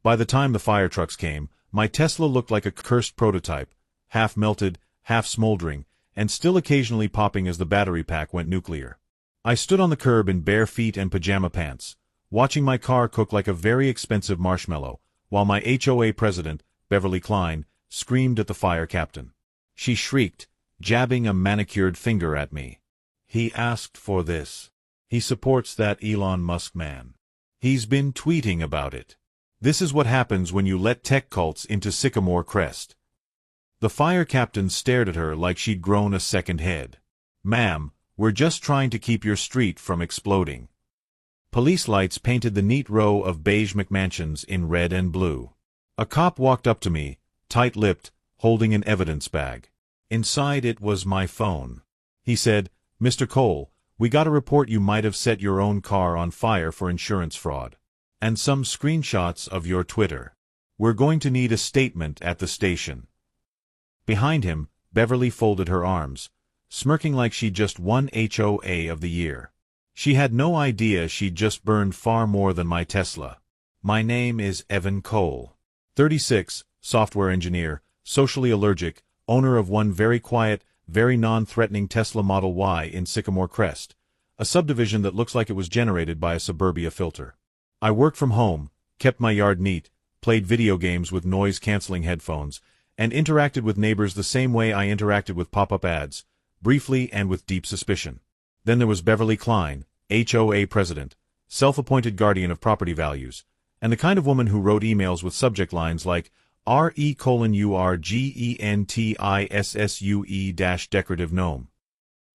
By the time the fire trucks came, my Tesla looked like a cursed prototype, half melted, half smoldering, and still occasionally popping as the battery pack went nuclear. I stood on the curb in bare feet and pajama pants, watching my car cook like a very expensive marshmallow, while my HOA president, Beverly Klein, screamed at the fire captain. She shrieked, jabbing a manicured finger at me. "He asked for this. He supports that Elon Musk man. He's been tweeting about it. This is what happens when you let tech cults into Sycamore Crest." The fire captain stared at her like she'd grown a second head. "Ma'am, we're just trying to keep your street from exploding." Police lights painted the neat row of beige McMansions in red and blue. A cop walked up to me, tight-lipped, holding an evidence bag. Inside it was my phone. He said, "Mr. Cole, we got a report you might have set your own car on fire for insurance fraud. And some screenshots of your Twitter. We're going to need a statement at the station." Behind him, Beverly folded her arms, smirking like she'd just won HOA of the year. She had no idea she'd just burned far more than my Tesla. "My name is Evan Cole. 36, software engineer, socially allergic, owner of one very quiet, very non-threatening Tesla Model Y in Sycamore Crest, a subdivision that looks like it was generated by a Suburbia filter. I worked from home, kept my yard neat, played video games with noise-canceling headphones, and interacted with neighbors the same way I interacted with pop-up ads, briefly and with deep suspicion. Then there was Beverly Klein, HOA president, self-appointed guardian of property values, and the kind of woman who wrote emails with subject lines like RE:"URGENTISSUE-decorative gnome."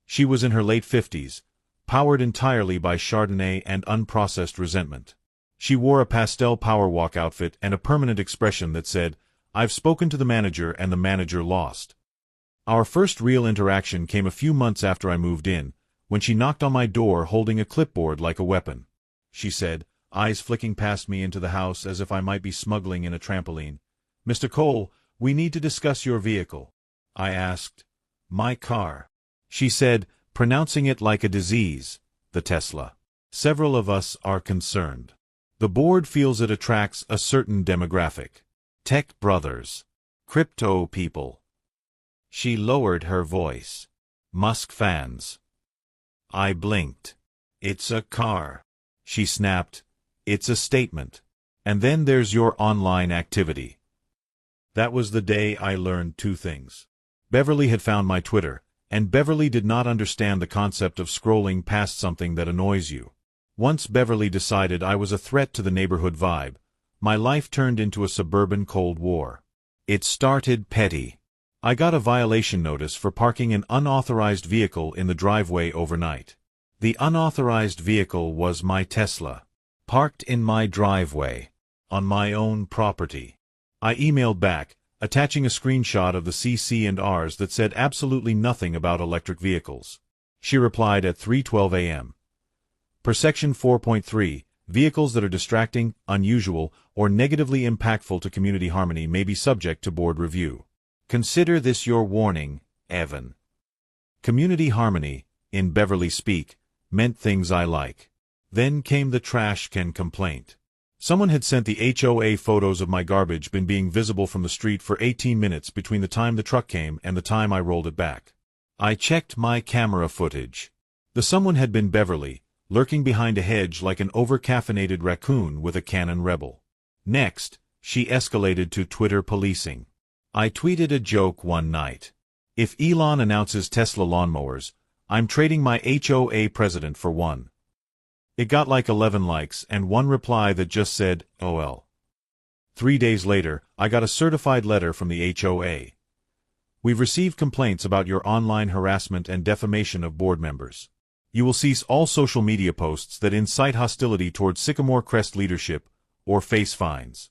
She was in her late 50s, powered entirely by Chardonnay and unprocessed resentment. She wore a pastel power walk outfit and a permanent expression that said, "I've spoken to the manager and the manager lost." Our first real interaction came a few months after I moved in, when she knocked on my door holding a clipboard like a weapon. She said, eyes flicking past me into the house as if I might be smuggling in a trampoline, "Mr. Cole, we need to discuss your vehicle." I asked, "My car?" She said, pronouncing it like a disease, "The Tesla. Several of us are concerned. The board feels it attracts a certain demographic. Tech brothers. Crypto people." She lowered her voice. "Musk fans." I blinked. "It's a car." She snapped, "It's a statement. And then there's your online activity." That was the day I learned two things. Beverly had found my Twitter, and Beverly did not understand the concept of scrolling past something that annoys you. Once Beverly decided I was a threat to the neighborhood vibe, my life turned into a suburban Cold War. It started petty. I got a violation notice for parking an unauthorized vehicle in the driveway overnight. The unauthorized vehicle was my Tesla, parked in my driveway, on my own property. I emailed back, attaching a screenshot of the CC&Rs that said absolutely nothing about electric vehicles. She replied at 3:12 a.m. Per Section 4.3, vehicles that are distracting, unusual, or negatively impactful to community harmony may be subject to board review. Consider this your warning, Evan. Community harmony, in Beverly speak, meant things I like. Then came the trash can complaint. Someone had sent the HOA photos of my garbage bin being visible from the street for 18 minutes between the time the truck came and the time I rolled it back. I checked my camera footage. The someone had been Beverly, lurking behind a hedge like an over-caffeinated raccoon with a Canon Rebel. Next, she escalated to Twitter policing. I tweeted a joke one night. "If Elon announces Tesla lawnmowers, I'm trading my HOA president for one." It got like 11 likes and one reply that just said, "OL." 3 days later, I got a certified letter from the HOA. "We've received complaints about your online harassment and defamation of board members. You will cease all social media posts that incite hostility towards Sycamore Crest leadership or face fines."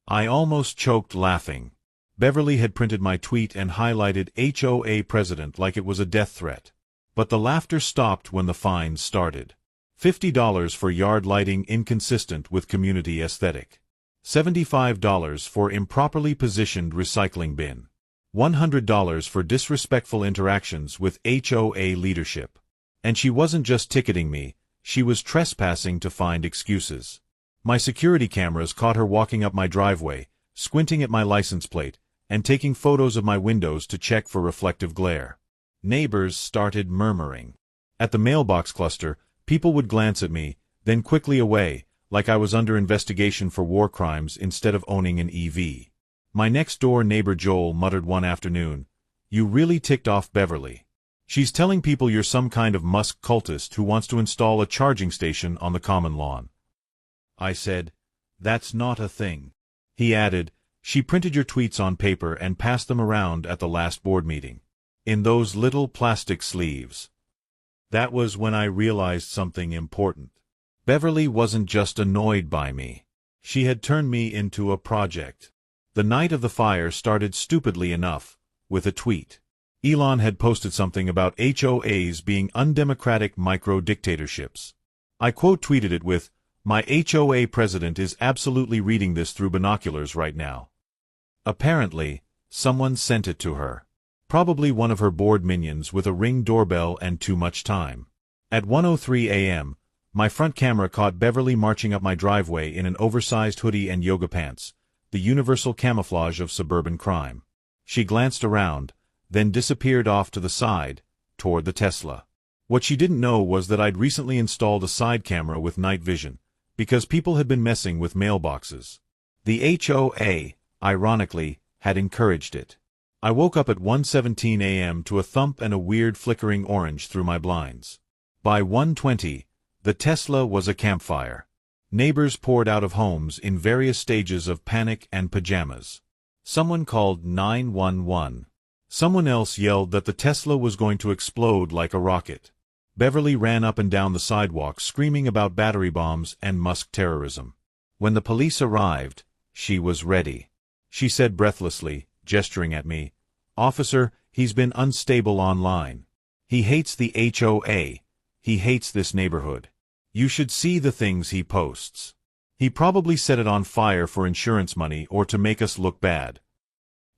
I almost choked laughing. Beverly had printed my tweet and highlighted HOA president like it was a death threat. But the laughter stopped when the fines started. $50 for yard lighting inconsistent with community aesthetic. $75 for improperly positioned recycling bin. $100 for disrespectful interactions with HOA leadership. And she wasn't just ticketing me, she was trespassing to find excuses. My security cameras caught her walking up my driveway, squinting at my license plate, and taking photos of my windows to check for reflective glare. Neighbors started murmuring. At the mailbox cluster, people would glance at me, then quickly away, like I was under investigation for war crimes instead of owning an EV. My next-door neighbor Joel muttered one afternoon, "You really ticked off Beverly. She's telling people you're some kind of Musk cultist who wants to install a charging station on the common lawn." I said, "That's not a thing." He added, "She printed your tweets on paper and passed them around at the last board meeting. In those little plastic sleeves." That was when I realized something important. Beverly wasn't just annoyed by me. She had turned me into a project. The night of the fire started stupidly enough, with a tweet. Elon had posted something about HOAs being undemocratic micro-dictatorships. I quote-tweeted it with, "My HOA president is absolutely reading this through binoculars right now." Apparently, someone sent it to her. Probably one of her board minions with a Ring doorbell and too much time. At 1:03 a.m., my front camera caught Beverly marching up my driveway in an oversized hoodie and yoga pants, the universal camouflage of suburban crime. She glanced around, then disappeared off to the side, toward the Tesla. What she didn't know was that I'd recently installed a side camera with night vision, because people had been messing with mailboxes. The HOA, ironically, had encouraged it. I woke up at 1:17 a.m. to a thump and a weird flickering orange through my blinds. By 1:20, the Tesla was a campfire. Neighbors poured out of homes in various stages of panic and pajamas. Someone called 911. Someone else yelled that the Tesla was going to explode like a rocket. Beverly ran up and down the sidewalk screaming about battery bombs and Musk terrorism. When the police arrived, she was ready. She said breathlessly, gesturing at me, "Officer, he's been unstable online. He hates the HOA. He hates this neighborhood. You should see the things he posts. He probably set it on fire for insurance money or to make us look bad."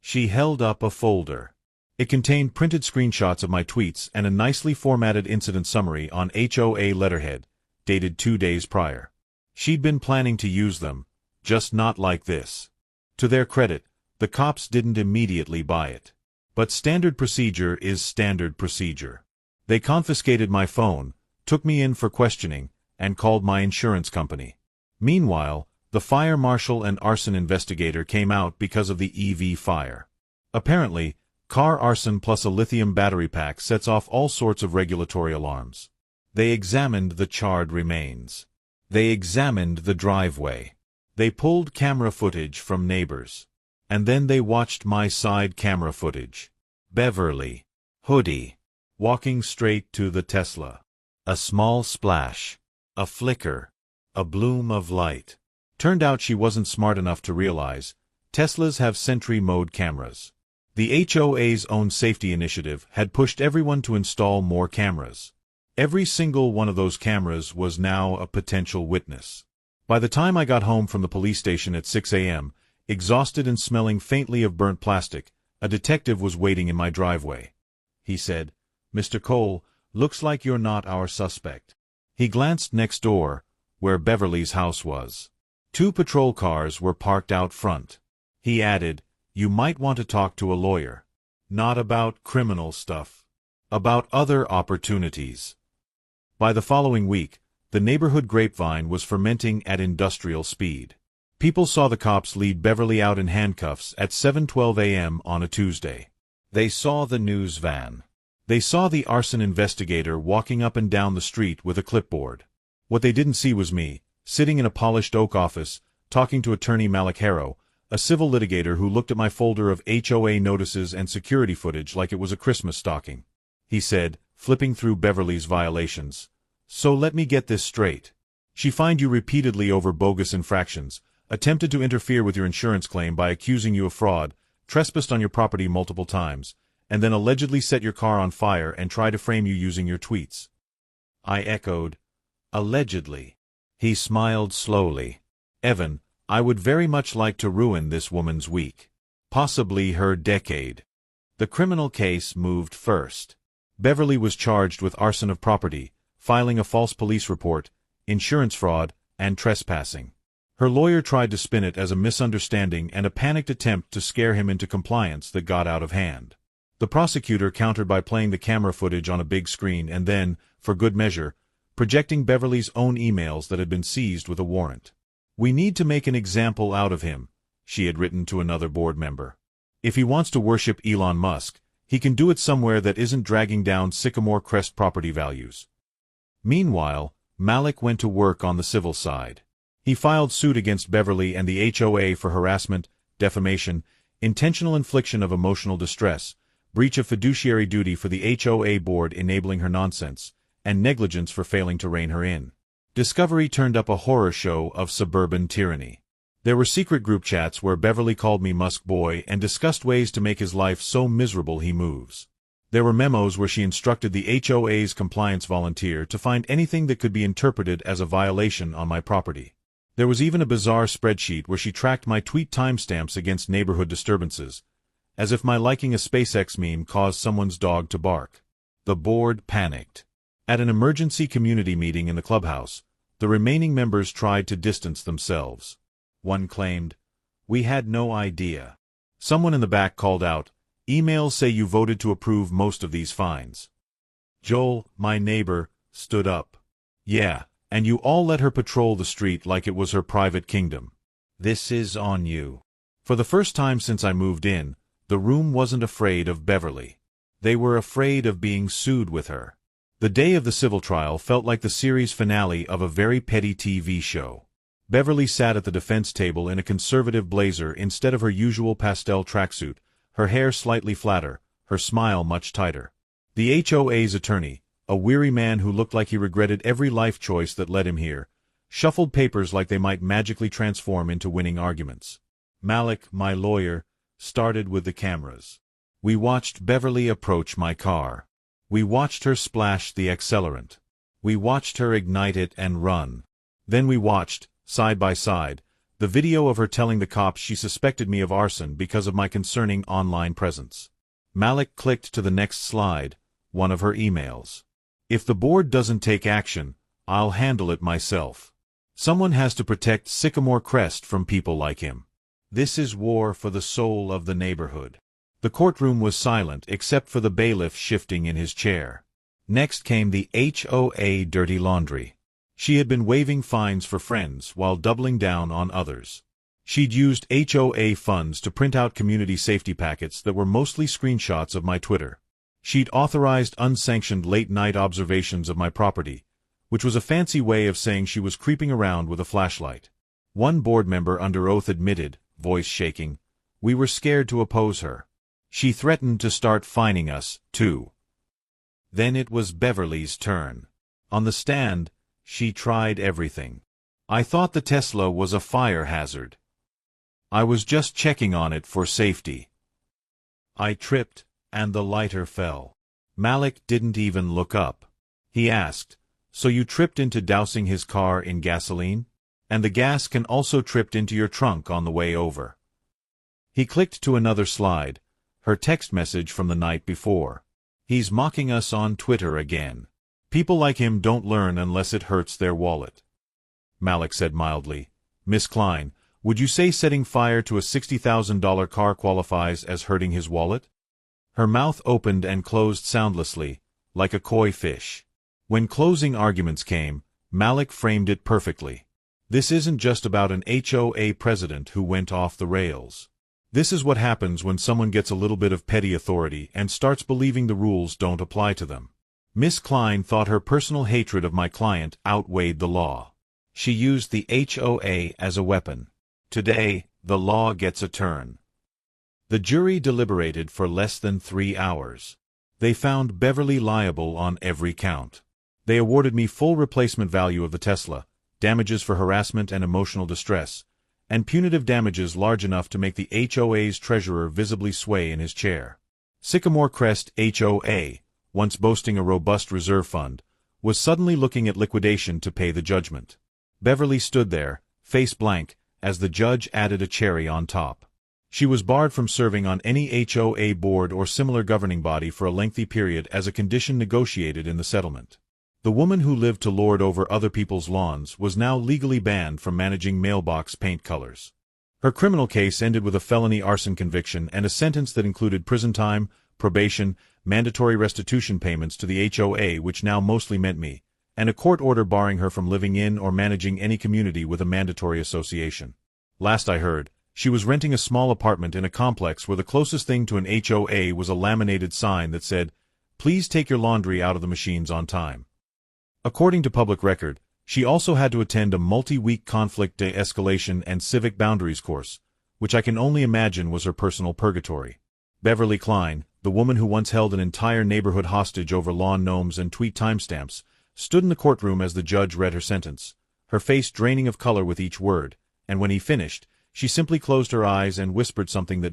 She held up a folder. It contained printed screenshots of my tweets and a nicely formatted incident summary on HOA letterhead, dated 2 days prior. She'd been planning to use them, just not like this. To their credit, the cops didn't immediately buy it. But standard procedure is standard procedure. They confiscated my phone, took me in for questioning, and called my insurance company. Meanwhile, the fire marshal and arson investigator came out because of the EV fire. Apparently, car arson plus a lithium battery pack sets off all sorts of regulatory alarms. They examined the charred remains. They examined the driveway. They pulled camera footage from neighbors. And then they watched my side camera footage. Beverly, hoodie, walking straight to the Tesla. A small splash. A flicker. A bloom of light. Turned out she wasn't smart enough to realize, Teslas have Sentry mode cameras. The HOA's own safety initiative had pushed everyone to install more cameras. Every single one of those cameras was now a potential witness. By the time I got home from the police station at 6 a.m., exhausted and smelling faintly of burnt plastic, a detective was waiting in my driveway. He said, "Mr. Cole, looks like you're not our suspect." He glanced next door, where Beverly's house was. 2 patrol cars were parked out front. He added, "You might want to talk to a lawyer. Not about criminal stuff. About other opportunities." By the following week, the neighborhood grapevine was fermenting at industrial speed. People saw the cops lead Beverly out in handcuffs at 7:12 a.m. on a Tuesday. They saw the news van. They saw the arson investigator walking up and down the street with a clipboard. What they didn't see was me, sitting in a polished oak office, talking to attorney Malik Harrow, a civil litigator who looked at my folder of HOA notices and security footage like it was a Christmas stocking. He said, flipping through Beverly's violations, "So let me get this straight. She fined you repeatedly over bogus infractions, attempted to interfere with your insurance claim by accusing you of fraud, trespassed on your property multiple times, and then allegedly set your car on fire and tried to frame you using your tweets." I echoed, "Allegedly." He smiled slowly. "Evan, I would very much like to ruin this woman's week. Possibly her decade." The criminal case moved first. Beverly was charged with arson of property, filing a false police report, insurance fraud, and trespassing. Her lawyer tried to spin it as a misunderstanding and a panicked attempt to scare him into compliance that got out of hand. The prosecutor countered by playing the camera footage on a big screen and then, for good measure, projecting Beverly's own emails that had been seized with a warrant. "We need to make an example out of him," she had written to another board member. "If he wants to worship Elon Musk, he can do it somewhere that isn't dragging down Sycamore Crest property values." Meanwhile, Malik went to work on the civil side. He filed suit against Beverly and the HOA for harassment, defamation, intentional infliction of emotional distress, breach of fiduciary duty for the HOA board enabling her nonsense, and negligence for failing to rein her in. Discovery turned up a horror show of suburban tyranny. There were secret group chats where Beverly called me Musk Boy and discussed ways to make his life so miserable he moves. There were memos where she instructed the HOA's compliance volunteer to find anything that could be interpreted as a violation on my property. There was even a bizarre spreadsheet where she tracked my tweet timestamps against neighborhood disturbances, as if my liking a SpaceX meme caused someone's dog to bark. The board panicked. At an emergency community meeting in the clubhouse, the remaining members tried to distance themselves. One claimed, "We had no idea." Someone in the back called out, "Emails say you voted to approve most of these fines." Joel, my neighbor, stood up. "Yeah, and you all let her patrol the street like it was her private kingdom. This is on you." For the first time since I moved in, the room wasn't afraid of Beverly. They were afraid of being sued with her. The day of the civil trial felt like the series finale of a very petty TV show. Beverly sat at the defense table in a conservative blazer instead of her usual pastel tracksuit, her hair slightly flatter, her smile much tighter. The HOA's attorney, a weary man who looked like he regretted every life choice that led him here, shuffled papers like they might magically transform into winning arguments. Malik, my lawyer, started with the cameras. We watched Beverly approach my car. We watched her splash the accelerant. We watched her ignite it and run. Then we watched, side by side, the video of her telling the cops she suspected me of arson because of my concerning online presence. Malik clicked to the next slide, one of her emails. "If the board doesn't take action, I'll handle it myself. Someone has to protect Sycamore Crest from people like him. This is war for the soul of the neighborhood." The courtroom was silent except for the bailiff shifting in his chair. Next came the HOA dirty laundry. She had been waiving fines for friends while doubling down on others. She'd used HOA funds to print out community safety packets that were mostly screenshots of my Twitter. She'd authorized unsanctioned late-night observations of my property, which was a fancy way of saying she was creeping around with a flashlight. One board member under oath admitted, voice shaking, we were scared to oppose her. She threatened to start fining us, too. Then it was Beverly's turn. On the stand, she tried everything. "I thought the Tesla was a fire hazard. I was just checking on it for safety. I tripped, and the lighter fell." Malik didn't even look up. He asked, "So you tripped into dousing his car in gasoline? And the gas can also tripped into your trunk on the way over." He clicked to another slide, her text message from the night before. "He's mocking us on Twitter again. People like him don't learn unless it hurts their wallet." Malik said mildly, "Miss Klein, would you say setting fire to a $60,000 car qualifies as hurting his wallet?" Her mouth opened and closed soundlessly, like a koi fish. When closing arguments came, Malik framed it perfectly. This isn't just about an HOA president who went off the rails. This is what happens when someone gets a little bit of petty authority and starts believing the rules don't apply to them. Miss Klein thought her personal hatred of my client outweighed the law. She used the HOA as a weapon. Today, the law gets a turn. The jury deliberated for less than 3 hours. They found Beverly liable on every count. They awarded me full replacement value of the Tesla, damages for harassment and emotional distress, and punitive damages large enough to make the HOA's treasurer visibly sway in his chair. Sycamore Crest HOA, once boasting a robust reserve fund, was suddenly looking at liquidation to pay the judgment. Beverly stood there, face blank, as the judge added a cherry on top. She was barred from serving on any HOA board or similar governing body for a lengthy period as a condition negotiated in the settlement. The woman who lived to lord over other people's lawns was now legally banned from managing mailbox paint colors. Her criminal case ended with a felony arson conviction and a sentence that included prison time, probation, mandatory restitution payments to the HOA, which now mostly meant me, and a court order barring her from living in or managing any community with a mandatory association. Last I heard, she was renting a small apartment in a complex where the closest thing to an HOA was a laminated sign that said, "Please take your laundry out of the machines on time." According to public record, she also had to attend a multi-week conflict de-escalation and civic boundaries course, which I can only imagine was her personal purgatory. Beverly Klein, the woman who once held an entire neighborhood hostage over lawn gnomes and tweet timestamps, stood in the courtroom as the judge read her sentence, her face draining of color with each word, and when he finished, she simply closed her eyes and whispered something that